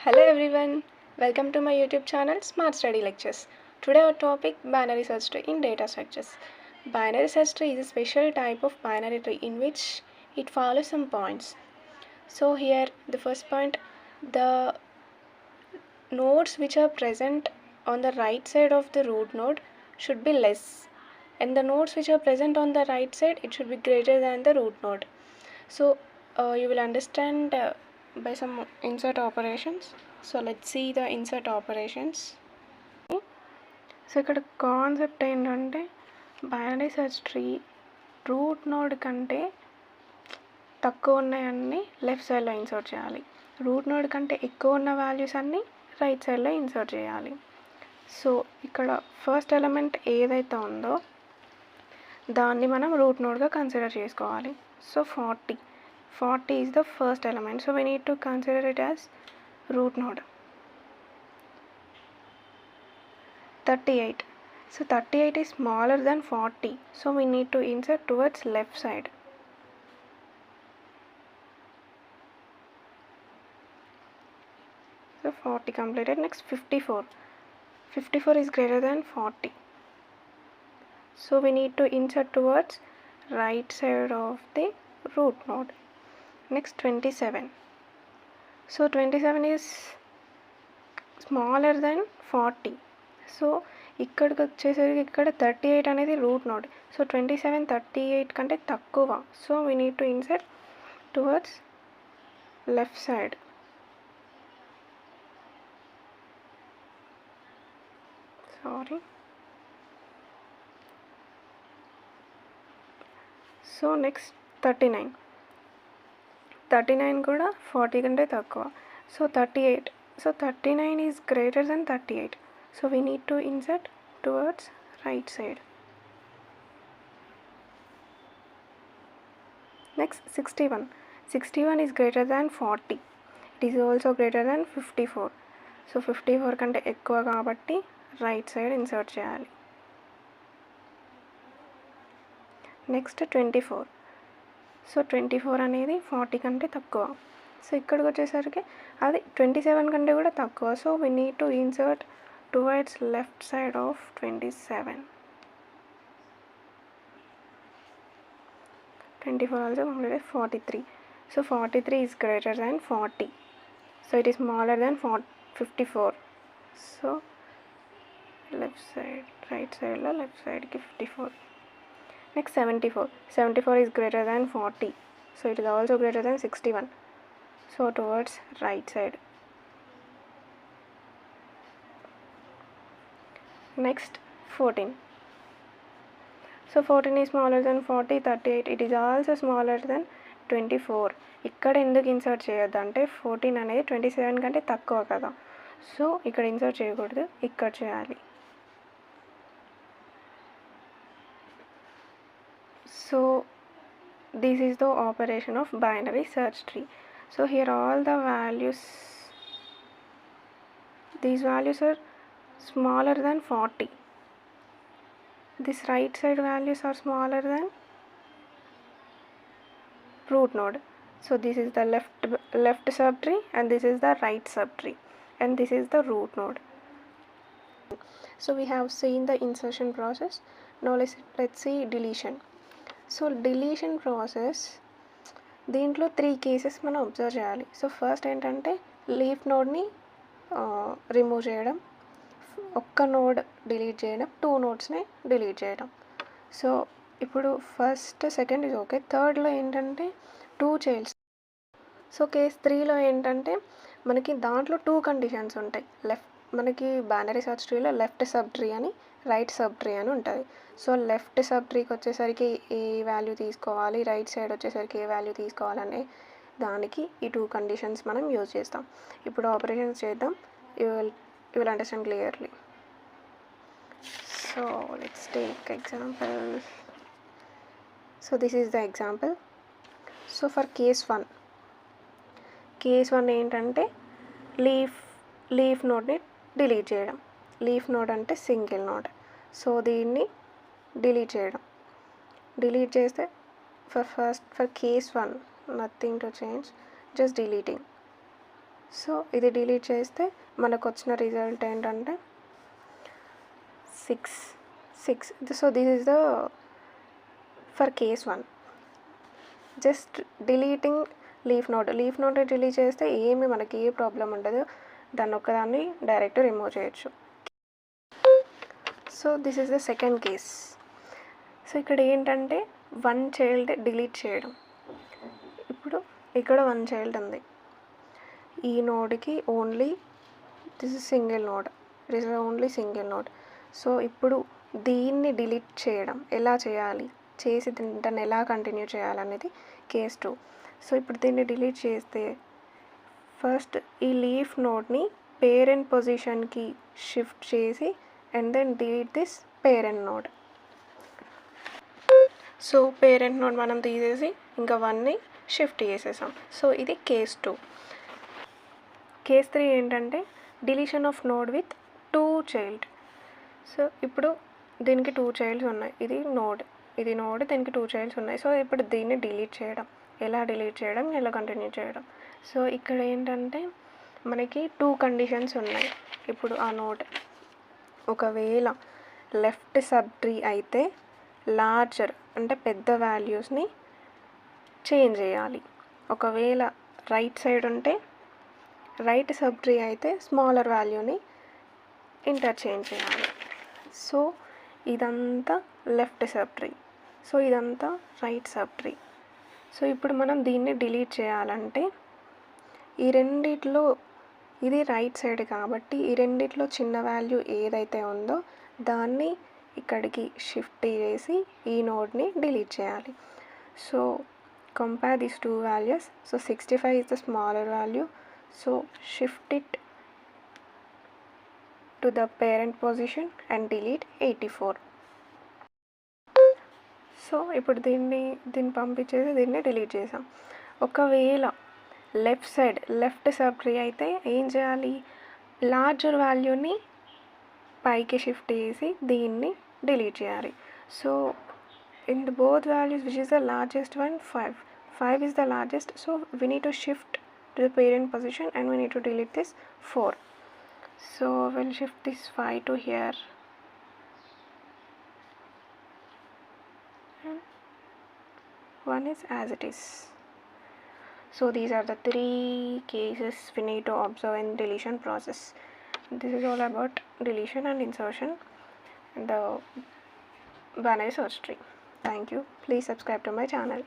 Hello everyone, welcome to my YouTube channel Smart Study Lectures. Today our topic binary search tree in data structures. Binary search tree is a special type of binary tree in which it follows some points. So here the first point, the nodes which are present on the right side of the root node should be less, and the nodes which are present on the right side it should be greater than the root node. So you will understand by some insert operations. So let's see the insert operations. So ఇక్కడ concept ఏంటంటే binary search tree root node కంటే తక్కువ ఉన్నాయన్నీ left సైడ్లో insert చేయాలి, root node కంటే ఎక్కువ ఉన్న values అన్నీ రైట్ సైడ్లో ఇన్సర్ట్ చేయాలి. సో ఇక్కడ ఫస్ట్ ఎలిమెంట్ ఏదైతే ఉందో దాన్ని మనం రూట్ నోడ్గా కన్సిడర్ చేసుకోవాలి. So 40 is the first element, so we need to consider it as root node. 38, so 38 is smaller than 40, so we need to insert towards left side. So 40 completed. Next 54 is greater than 40, so we need to insert towards right side of the root node. Next 27, so 27 is smaller than 40, so ఇక్కడికి వచ్చేసరికి ఇక్కడ 38 అనేది root node, so 27 38 కంటే తక్కువ, so we need to insert towards left side. So next 39 కూడా 40 కంటే తక్కువ, so 38, so 39 is greater than 38, so we need to insert towards right side. Next 61 is greater than 40, it is also greater than 54, so 54 కంటే ఎక్కువ కాబట్టి right side insert చేయాలి. Next 24, so 24 అనేది 40 కంటే తక్కువ, సో ఇక్కడికి వచ్చేసరికి అది 27 కంటే కూడా తక్కువ, so we need to insert towards left side of 27. 24 also completed. 43, so 43 is greater than 40, so it is smaller than 54, so left side, right side lo left side ki 54. Next 74 is greater than 40, so it is also greater than 61, so towards right side. Next 14, so 14 is smaller than 40. 38, it is also smaller than 24. ఇక్కడ ఎందుకు insert చేయొద్దు అంటే 14 అనేది 27 కంటే తక్కువ కదా, so ఇక్కడ insert చేయకూడదు, ఇక్కడ చేయాలి. So this is the operation of binary search tree. So here all the values, these values are smaller than 40, this right side values are smaller than root node, so this is the left subtree and this is the right subtree and this is the root node. So we have seen the insertion process. Now let's see deletion. So deletion process దీంట్లో 3 cases మనం observe చేయాలి. So first ఏంటంటే leaf నోడ్ని remove చేయడం, ఒక్క node delete చేయడం, 2 నోడ్స్ని delete చేయడం. So ఇప్పుడు ఫస్ట్ సెకండ్ ఇది ఓకే, థర్డ్లో ఏంటంటే 2 చైల్డ్స్. సో కేస్ 3లో ఏంటంటే మనకి దాంట్లో 2 కండిషన్స్ ఉంటాయి. మనకి బైనరీ సెర్చ్ ట్రీలో లెఫ్ట్ సబ్ ట్రీ అని రైట్ సబ్ ట్రీ అని ఉంటుంది. సో లెఫ్ట్ సబ్ ట్రీకి వచ్చేసరికి ఏ వాల్యూ తీసుకోవాలి, రైట్ సైడ్ వచ్చేసరికి ఏ వాల్యూ తీసుకోవాలనే దానికి ఈ 2 కండిషన్స్ మనం యూజ్ చేస్తాం. ఇప్పుడు ఆపరేషన్స్ చేద్దాం, you will understand clearly. So let's take example. So this is the example. So for case 1 ఏంటంటే లీఫ్ నోడ్ని డిలీట్ చేయడం. లీఫ్ నోడ్ అంటే సింగిల్ నోడ్, సో దీన్ని డిలీట్ చేస్తే for case 1 nothing to change, just deleting. So ఇది delete చేస్తే మనకు వచ్చిన రిజల్ట్ ఏంటంటే 6. So this is the for case 1. Just deleting leaf node delete చేస్తే ఏమి మనకి ఏ ప్రాబ్లం ఉండదు. దాన్ని ఒక్కదాన్ని డైరెక్ట్ రిమూవ్ చేయొచ్చు. So this is the second case. So ఇక్కడ ఏంటంటే 1 చైల్డ్ డిలీట్ చేయడం. ఇప్పుడు ఇక్కడ 1 చైల్డ్ ఉంది. ఈ నోడ్కి only this is single node. So ఇప్పుడు దీన్ని డిలీట్ చేయడం ఎలా చేయాలి, చేసి దాన్ని ఎలా కంటిన్యూ చేయాలనేది కేస్ 2. సో ఇప్పుడు దీన్ని డిలీట్ చేస్తే ఫస్ట్ ఈ లీఫ్ నోడ్ని పేరెంట్ పొజిషన్కి షిఫ్ట్ చేసి and then delete this parent node. So parent node మనం తీసేసి ఇంకా 1ని షిఫ్ట్ చేసేసాం. సో ఇది కేస్ 2. కేస్ 3 ఏంటంటే deletion of node with 2 child. So ఇప్పుడు దీనికి 2 చైల్డ్స్ ఉన్నాయి. ఇది నోడ్ దీనికి 2 చైల్డ్స్ ఉన్నాయి. సో ఇప్పుడు దీన్ని డిలీట్ చేయడం, ఎలా కంటిన్యూ చేయడం. సో ఇక్కడ ఏంటంటే మనకి 2 కండిషన్స్ ఉన్నాయి. ఇప్పుడు ఆ నోడ్ ఒకవేళ లెఫ్ట్ సబ్ ట్రీ అయితే లార్జర్ అంటే పెద్ద వాల్యూస్ని చేంజ్ చేయాలి. ఒకవేళ రైట్ సైడ్ ఉంటే రైట్ సబ్ ట్రీ అయితే స్మాలర్ వాల్యూని ఇంటర్చేంజ్ చేయాలి. సో ఇదంతా లెఫ్ట్ సబ్ ట్రీ, సో ఇదంతా రైట్ సబ్ ట్రీ. సో ఇప్పుడు మనం దీన్ని డిలీట్ చేయాలంటే ఈ రెండిట్లో ఇది రైట్ సైడ్ కాబట్టి ఈ రెండిట్లో చిన్న వాల్యూ ఏదైతే ఉందో దాన్ని ఇక్కడికి షిఫ్ట్ చేసి ఈ నోడ్ని డిలీట్ చేయాలి. So compare these 2 values. So 65 is the smaller value. So shift it to the parent position and delete 84. So ఇప్పుడు దీన్ని పంపించేసి దీన్ని డిలీట్ చేసాం. ఒకవేళ లెఫ్ట్ సబ్ ట్రీ అయితే ఏం చేయాలి, లార్జర్ వాల్యూని పైకి షిఫ్ట్ చేసి దీన్ని డిలీట్ చేయాలి. So in the both values, which is the largest one? 5 is the largest, so we need to shift to the parent position and we need to delete this 4. So we'll shift this 5 to here and 1 is as it is. So these are the 3 cases we need to observe in deletion process. This is all about deletion and insertion in the binary search tree. Thank you. Please subscribe to my channel.